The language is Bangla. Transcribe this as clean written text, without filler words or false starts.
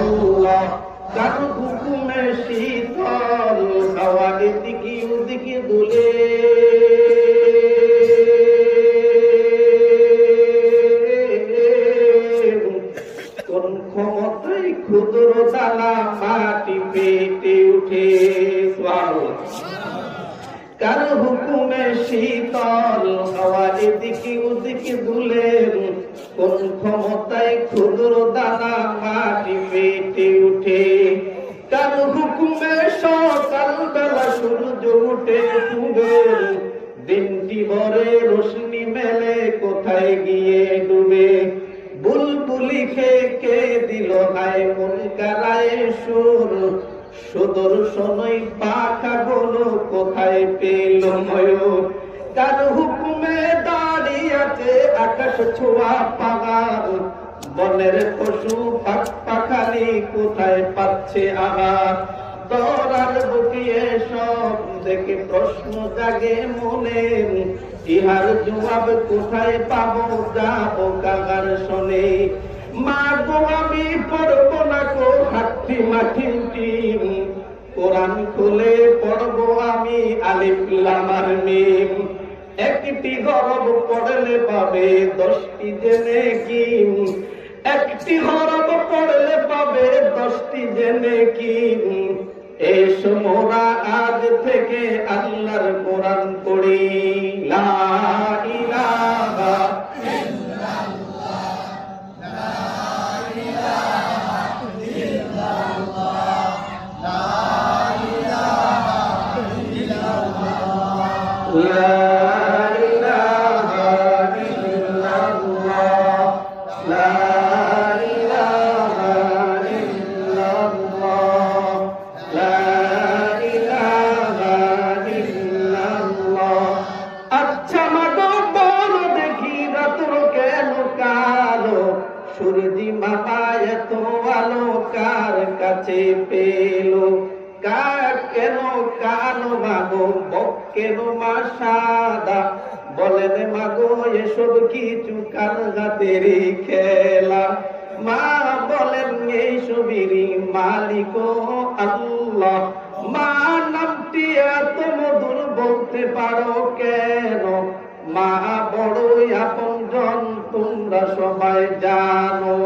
আল্লাহ কার হুকুমে শীতল হাওয়া এদিকে ওদিকে দুলে কোন ক্ষমতায় ক্ষুদ্র দানা মাটি পেটে উঠে কার হুকুমে শীতল হাওয়া এদিকে ওদিকে দুলে কোন ক্ষমতায় ক্ষুদ্র দানা মাটি পেটে উঠে কার হুকুমে সকাল বেলা সূর্য উঠে ডুবে দিনটি ভরে রোশনি মেলে কোথায় গিয়ে ডুবে বুলবুলি কে দিল হায় মন কারায় সুর সুদর্শনই পাখা গুলো কোথায় পেল ময়ূর কার হুকুমে দাঁড়িয়ে আছে আকাশ ছোঁয়া পাহাড় বনের পশু পাখালি কোথায় পাচ্ছে আহার দরার বুকিয়ে সব দেখে প্রশ্ন জাগে মনে ইহার জবাব কোথায় পাবো যাবো কাগার শোনে মা গো আমি পড়বো না গো হাট্টি মাঠিনটি কোরআন খুলে পড়বো আমি আলিফ লাম আর মিম একটি হরফ পড়লে পাবে 10টি জেনে কি একটি হরফ পড়লে পাবে 10টি জেনে কি এসো মোরা আজ থেকে আল্লাহর কোরআন পড়ি লা ইলাহা সূর্যি মামা এত আলো কার কাছে পেলো কেন কানো মাগো কেন মা সাদা বলেন মাগো এসব কিছু কার হাতেরই খেলা মা বলেন এইসবেরই মালিক আল্লাহ মা নামটি এত মধুর বলতে পারো কেন মা বড়ই আপনজন তোমরা সবাই জানো